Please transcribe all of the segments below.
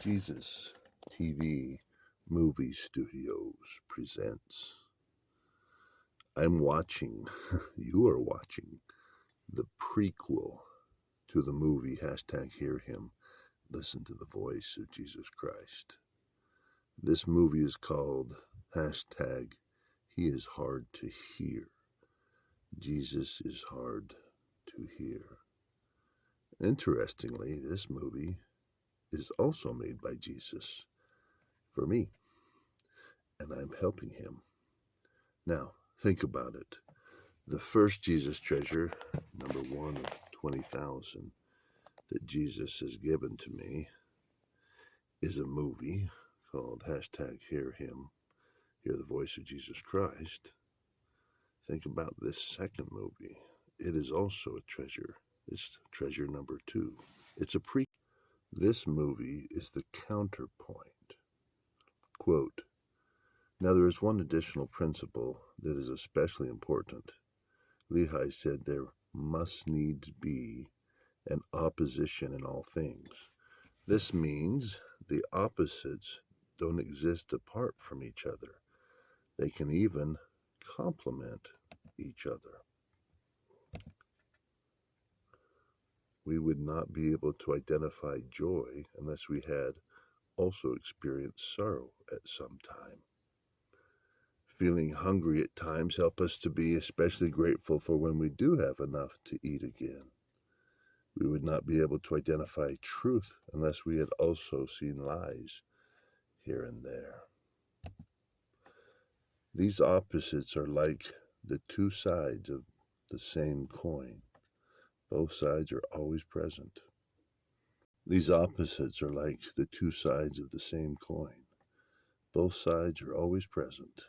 Jesus TV Movie Studios presents. I'm watching, you are watching, the prequel to the movie #Hear Him, Listen to the Voice of Jesus Christ. This movie is called #He is Hard to Hear. Jesus is hard to hear. Interestingly, this movie is also made by Jesus for me, and I'm helping him. Now, think about it. The first Jesus treasure, number one of 20,000, that Jesus has given to me is a movie called #Hear Him, Hear the Voice of Jesus Christ. Think about this second movie. It is also a treasure. It's treasure number two. It's a pre. This movie is the counterpoint. Quote, now there is one additional principle that is especially important. Lehi said there must needs be an opposition in all things. This means the opposites don't exist apart from each other. They can even complement each other. We would not be able to identify joy unless we had also experienced sorrow at some time. Feeling hungry at times help us to be especially grateful for when we do have enough to eat again. We would not be able to identify truth unless we had also seen lies here and there. These opposites are like the two sides of the same coin. Both sides are always present. These opposites are like the two sides of the same coin. Both sides are always present.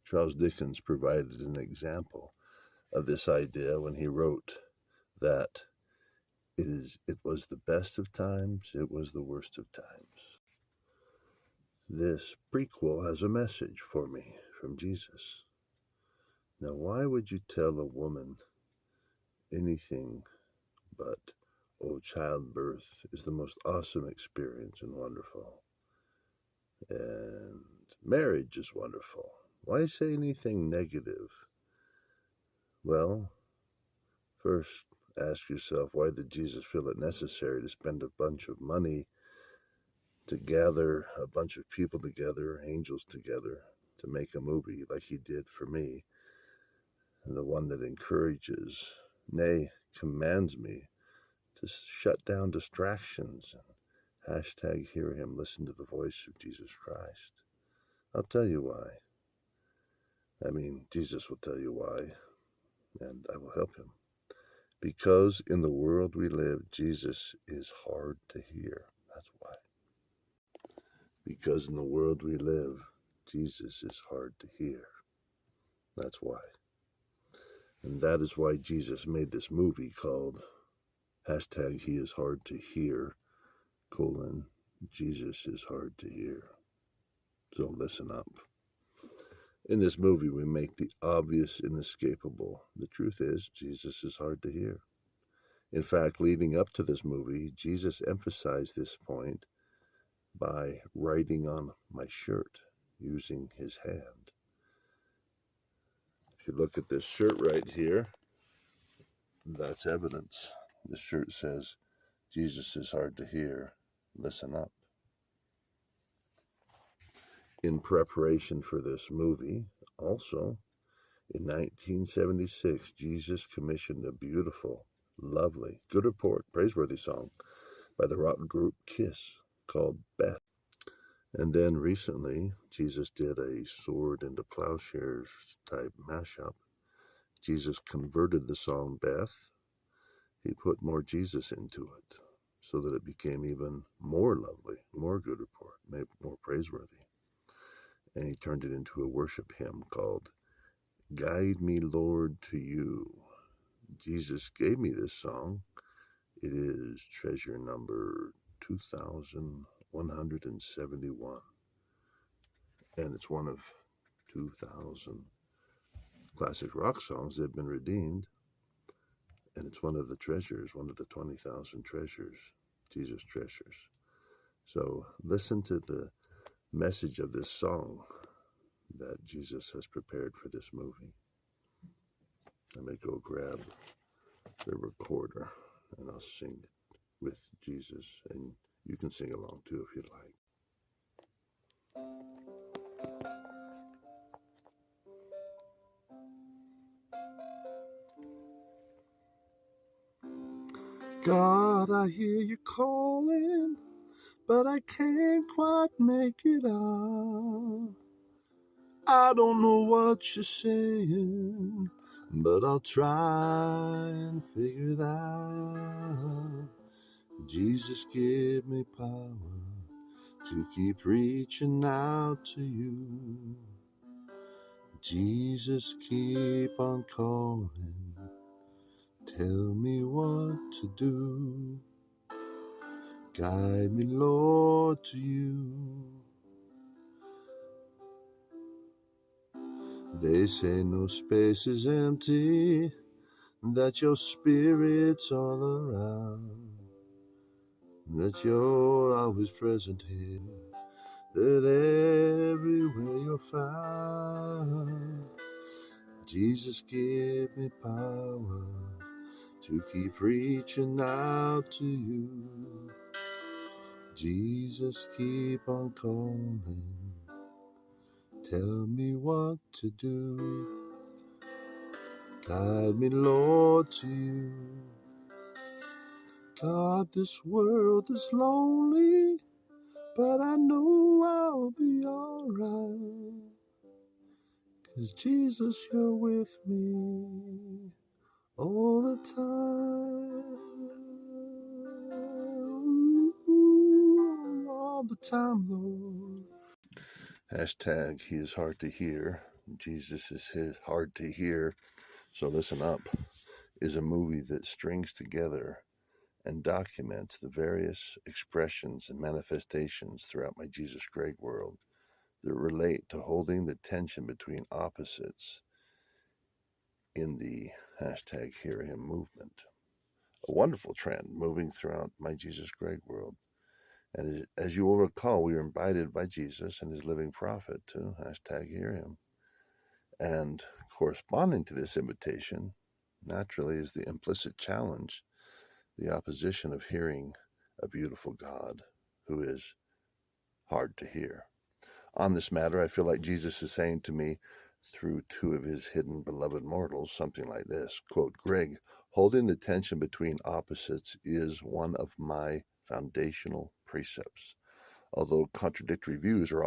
Charles Dickens provided an example of this idea when he wrote that it was the best of times, it was the worst of times. This prequel has a message for me from Jesus. Now, why would you tell a woman anything but, oh, childbirth is the most awesome experience and wonderful, and marriage is wonderful? Why say anything negative? Well, first ask yourself, why did Jesus feel it necessary to spend a bunch of money to gather a bunch of people together, angels together, to make a movie like he did for me, and the one that encourages, nay, commands me to shut down distractions and #Hear Him, Listen to the Voice of Jesus Christ? I'll tell you why. Jesus will tell you why, and I will help him. Because in the world we live, Jesus is hard to hear. That's why. Because in the world we live, Jesus is hard to hear. That's why. And that is why Jesus made this movie called #He is hard to hear, Jesus is hard to hear. So listen up. In this movie, we make the obvious inescapable. The truth is, Jesus is hard to hear. In fact, leading up to this movie, Jesus emphasized this point by writing on my shirt using his hand. If you look at this shirt right here, that's evidence. The shirt says, Jesus is hard to hear, listen up. In preparation for this movie, also, in 1976, Jesus commissioned a beautiful, lovely, good report, praiseworthy song by the rock group Kiss called Beth. And then recently, Jesus did a sword into plowshares type mashup. Jesus converted the song Beth. He put more Jesus into it so that it became even more lovely, more good report, more praiseworthy. And he turned it into a worship hymn called Guide Me, Lord, to You. Jesus gave me this song. It is treasure number 2171. And it's one of 2,000 classic rock songs that have been redeemed. And it's one of the treasures, one of the 20,000 treasures, Jesus treasures. So listen to the message of this song that Jesus has prepared for this movie. Let me go grab the recorder and I'll sing it with Jesus, and you can sing along too if you'd like. God, I hear you calling, but I can't quite make it out. I don't know what you're saying, but I'll try and figure it out. Jesus, give me power to keep reaching out to you. Jesus, keep on calling. Tell me what to do. Guide me, Lord, to you. They say no space is empty, that your spirit's all around, that you're always present here, that everywhere you're found. Jesus, give me power to keep reaching out to you. Jesus, keep on calling. Tell me what to do. Guide me, Lord, to you. God, this world is lonely, but I know I'll be alright. 'Cause Jesus, you're with me all the time. All the time, Lord. Hashtag, he is hard to hear. Jesus is hard to hear. So listen up is a movie that strings together and documents the various expressions and manifestations throughout my Jesus Greg world that relate to holding the tension between opposites in the hashtag Hear Him movement. A wonderful trend moving throughout my Jesus Greg world. And as you will recall, we were invited by Jesus and his living prophet to hashtag Hear Him. And corresponding to this invitation, naturally, is the implicit challenge, the opposition of hearing a beautiful God who is hard to hear. On this matter, I feel like Jesus is saying to me through two of his hidden beloved mortals something like this, quote, Greg, holding the tension between opposites is one of my foundational precepts. Although contradictory views are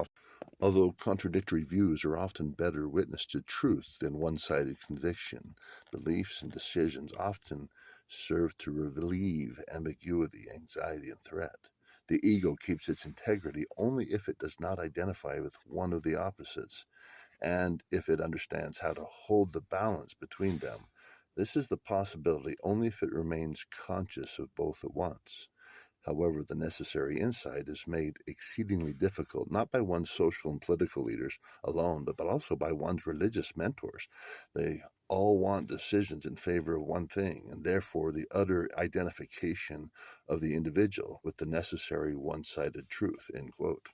often better witness to truth than one-sided conviction, beliefs and decisions often serve to relieve ambiguity, anxiety, and threat. The ego keeps its integrity only if it does not identify with one of the opposites, and if it understands how to hold the balance between them. This is the possibility only if it remains conscious of both at once. However, the necessary insight is made exceedingly difficult, not by one's social and political leaders alone, but also by one's religious mentors. They all want decisions in favor of one thing, and therefore the utter identification of the individual with the necessary one-sided truth, end quote.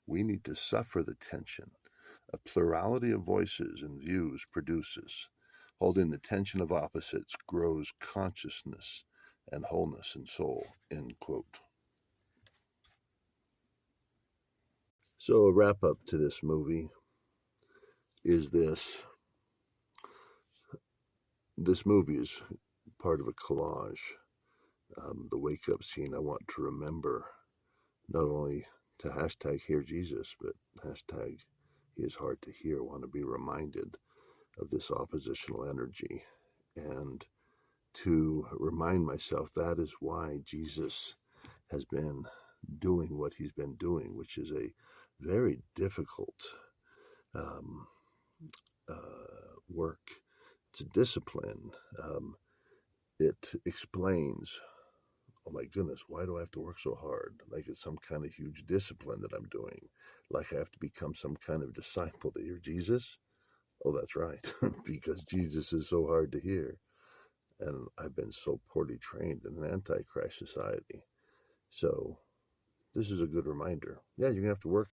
We need to suffer the tension a plurality of voices and views produces. Holding the tension of opposites grows consciousness and wholeness in soul, end quote. So a wrap up to this movie is this. This movie is part of a collage. The wake up scene I want to remember, not only to hashtag Hear Jesus, but hashtag He is hard to hear. I want to be reminded of this oppositional energy and to remind myself that is why Jesus has been doing what he's been doing, which is a very difficult work. It's a discipline. It explains, oh my goodness, why do I have to work so hard? Like it's some kind of huge discipline that I'm doing. Like I have to become some kind of disciple to hear Jesus. Oh, that's right, because Jesus is so hard to hear. And I've been so poorly trained in an antichrist society. So this is a good reminder. Yeah, you're going to have to work